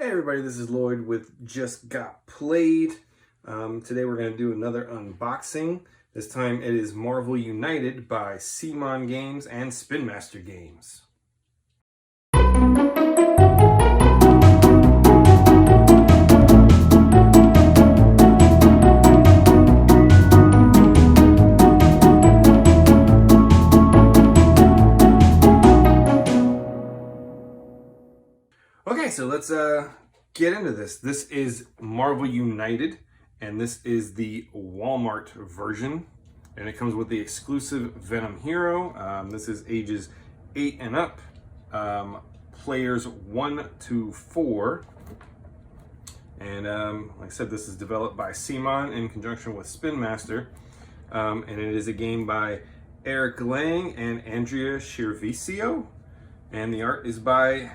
Hey everybody, this is Lloyd with Just Got Played. Today we're going to do another unboxing. This time it is Marvel United by CMON Games and Spin Master Games. Okay, so let's get into this. This is Marvel United, and this is the Walmart version, and it comes with the exclusive Venom hero. This is ages 8 and up, players 1 to 4, and like I said, this is developed by CMON in conjunction with Spin Master, and it is a game by Eric Lang and Andrea Chirvicio, and the art is by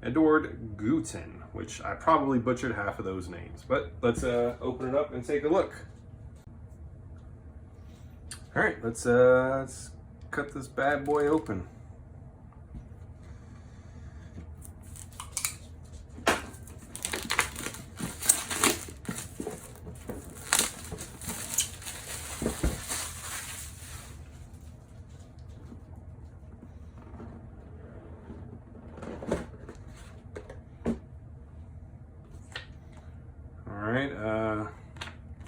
Edward Guten, which I probably butchered half of those names, but let's open it up and take a look. All right, let's cut this bad boy open.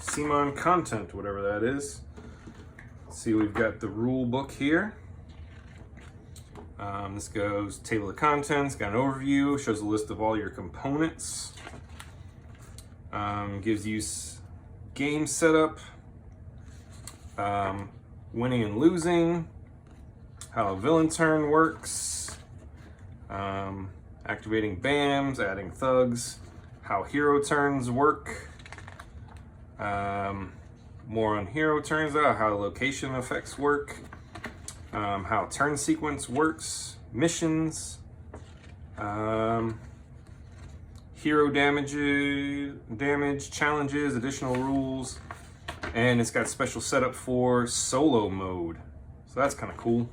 CMON content, whatever that is. Let's see, we've got the rule book here. This goes table of contents, got an overview, shows a list of all your components, gives you game setup, winning and losing, how a villain turn works, activating BAMs, adding thugs, how hero turns work, more on hero turns out, how location effects work, how turn sequence works, missions, hero damage, challenges, additional rules, and it's got special setup for solo mode. So that's kind of cool.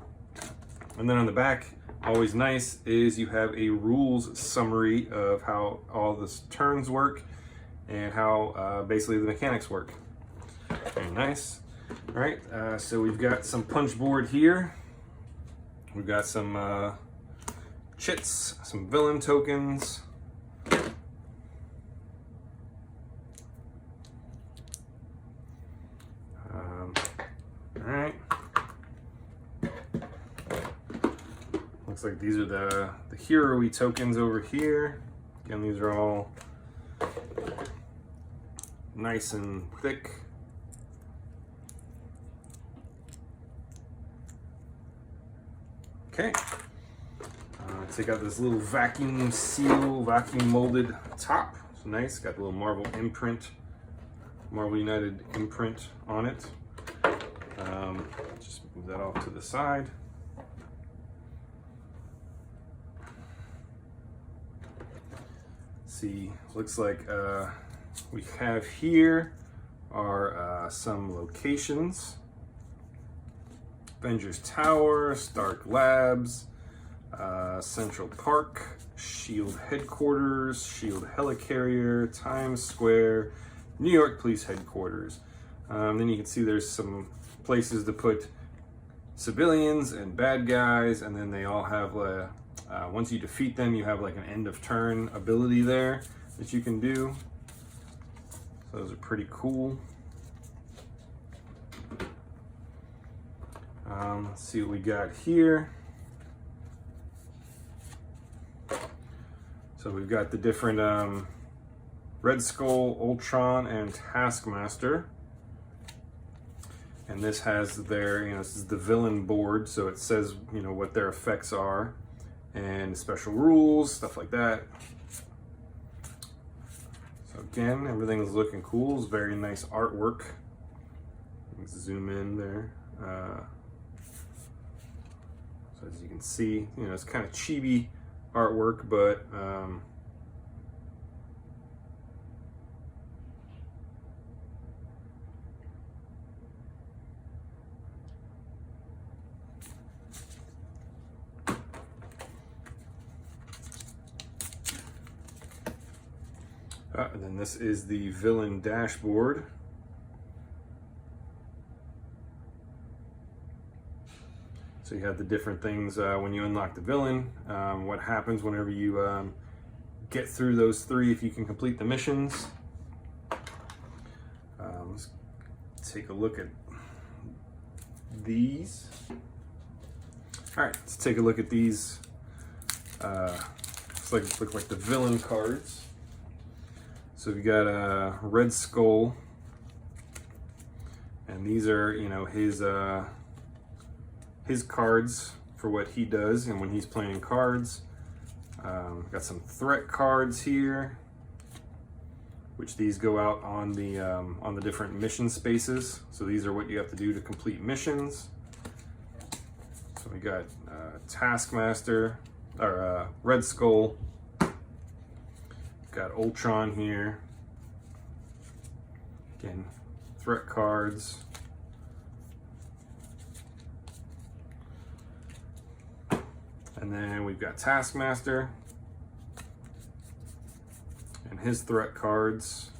And then on the back, always nice, is you have a rules summary of how all the turns work and how basically the mechanics work. Very nice. All right, so we've got some punch board here. We've got some chits, some villain tokens. All right. Looks like these are the hero-y tokens over here. Again, these are all nice and thick. Okay, take out this little vacuum seal, vacuum molded top. It's nice, got the little Marvel imprint, Marvel United imprint on it. Just move that off to the side. See, looks like we have here are some locations. Avengers Tower, Stark Labs, Central Park, SHIELD Headquarters, SHIELD Helicarrier, Times Square, New York Police Headquarters. Then you can see there's some places to put civilians and bad guys, and then they all have, once you defeat them, you have like an end of turn ability there that you can do. So those are pretty cool. Let's see what we got here. So we've got the different Red Skull, Ultron, and Taskmaster. And this has their, this is the villain board, so it says, what their effects are and special rules, stuff like that. So again, everything's looking cool. It's very nice artwork. Let's zoom in there. So as you can see, it's kind of chibi artwork, but And then this is the villain dashboard. So you have the different things when you unlock the villain, what happens whenever you get through those 3 if you can complete the missions. Let's take a look at these. All right, let's take a look at these. Look like the villain cards. So we got a Red Skull, and these are, you know, his cards for what he does and when he's playing cards. Got some threat cards here, which these go out on the different mission spaces. So these are what you have to do to complete missions. So we got Taskmaster, or Red Skull. Got Ultron here. Again, threat cards. And then we've got Taskmaster and his threat cards.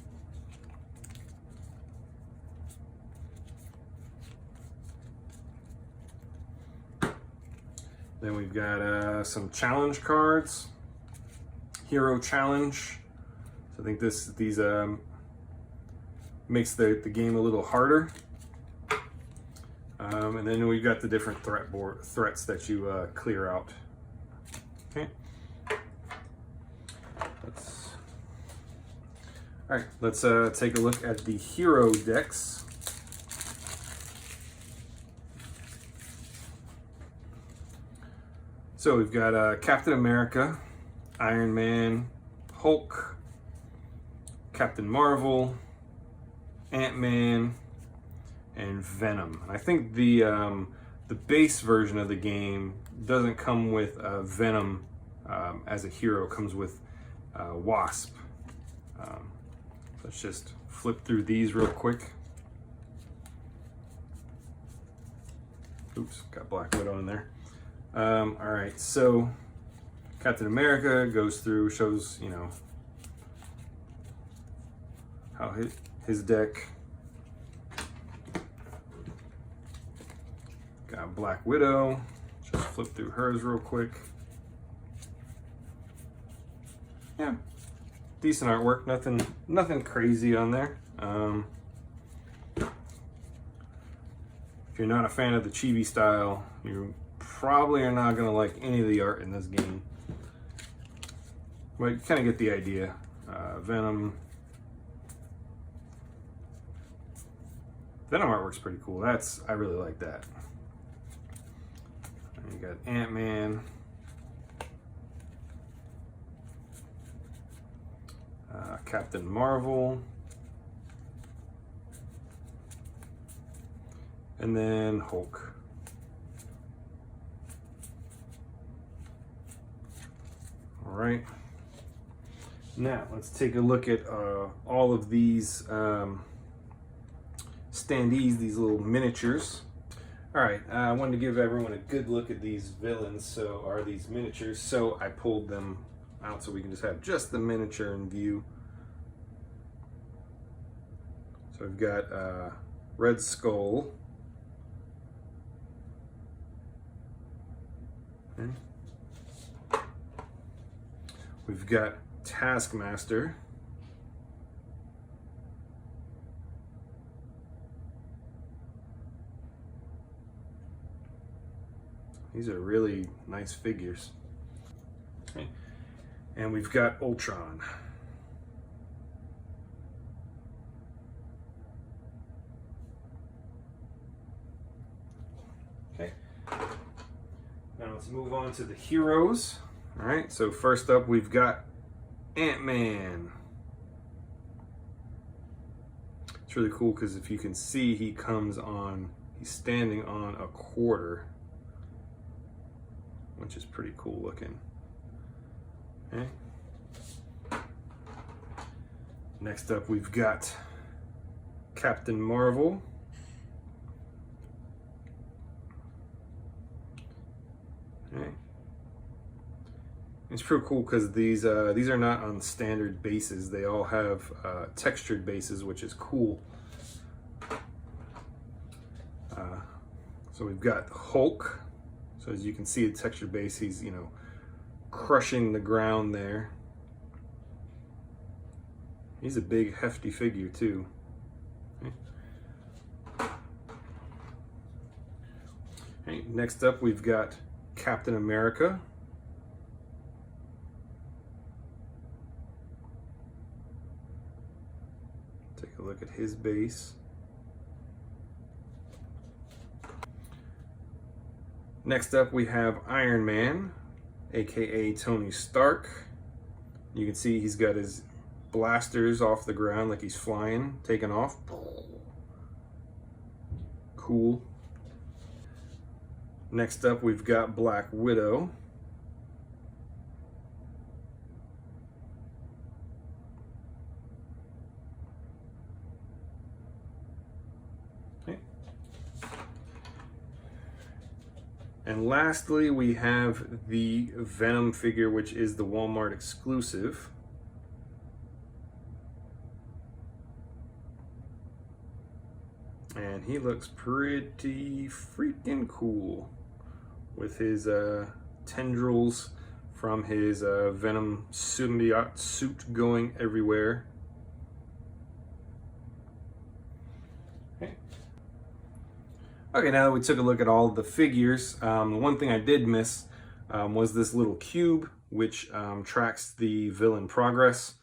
Then we've got some challenge cards. Hero Challenge. So I think these makes the game a little harder. And then we've got the different threats that you clear out. Okay. All right, let's take a look at the hero decks. So we've got Captain America, Iron Man, Hulk, Captain Marvel, Ant-Man, and Venom. And I think the base version of the game doesn't come with Venom as a hero. It comes with Wasp. Let's just flip through these real quick. Oops, got Black Widow in there. All right, so Captain America goes through, shows, you know, how his deck. Got Black Widow. Just flip through hers real quick. Yeah, decent artwork. Nothing crazy on there. If you're not a fan of the chibi style, you probably are not gonna like any of the art in this game. But you kind of get the idea. Venom artwork's pretty cool. I really like that. And you got Ant-Man. Captain Marvel. And then Hulk. All right. Now let's take a look at all of these standees, these little miniatures. All right, I wanted to give everyone a good look at these villains, or these miniatures, so I pulled them out so we can just have just the miniature in view. So I've got Red Skull. Okay. We've got Taskmaster. These are really nice figures. Okay. And we've got Ultron. Okay. Now let's move on to the heroes. All right, so first up we've got Ant-Man. It's really cool because if you can see, he's standing on a quarter, which is pretty cool looking. Okay. Next up we've got Captain Marvel. Okay. It's pretty cool because these are not on standard bases. They all have textured bases, which is cool. So we've got Hulk. So as you can see, a textured base, he's, you know, crushing the ground there. He's a big, hefty figure too. Okay, next up, we've got Captain America. Take a look at his base. Next up, we have Iron Man, aka Tony Stark. You can see he's got his blasters off the ground like he's flying, taking off. Cool. Next up, we've got Black Widow. Okay. And lastly, we have the Venom figure, which is the Walmart exclusive. And he looks pretty freaking cool with his tendrils from his Venom symbiote suit going everywhere. Okay, now that we took a look at all of the figures, one thing I did miss was this little cube, which tracks the villain progress.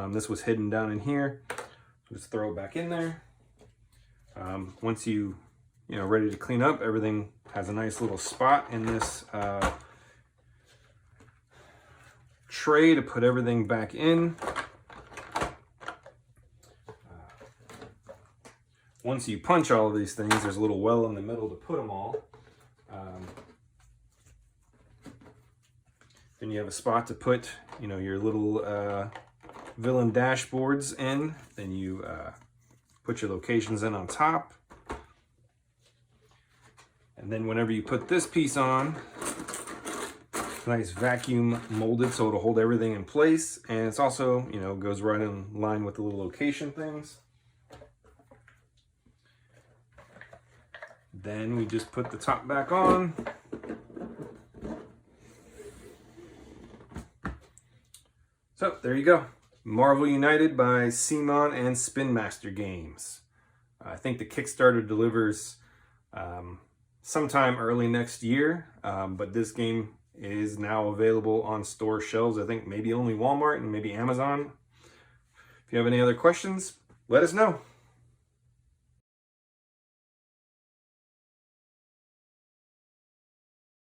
This was hidden down in here. Just throw it back in there. Once you know, ready to clean up, everything has a nice little spot in this tray to put everything back in. Once you punch all of these things, there's a little well in the middle to put them all. Then you have a spot to put, you know, your little villain dashboards in. Then you put your locations in on top. And then whenever you put this piece on, nice vacuum molded so it'll hold everything in place. And it's also, you know, goes right in line with the little location things. Then we just put the top back on. So there you go. Marvel United by CMON and Spin Master Games. I think the Kickstarter delivers sometime early next year, but this game is now available on store shelves. I think maybe only Walmart and maybe Amazon. If you have any other questions, let us know.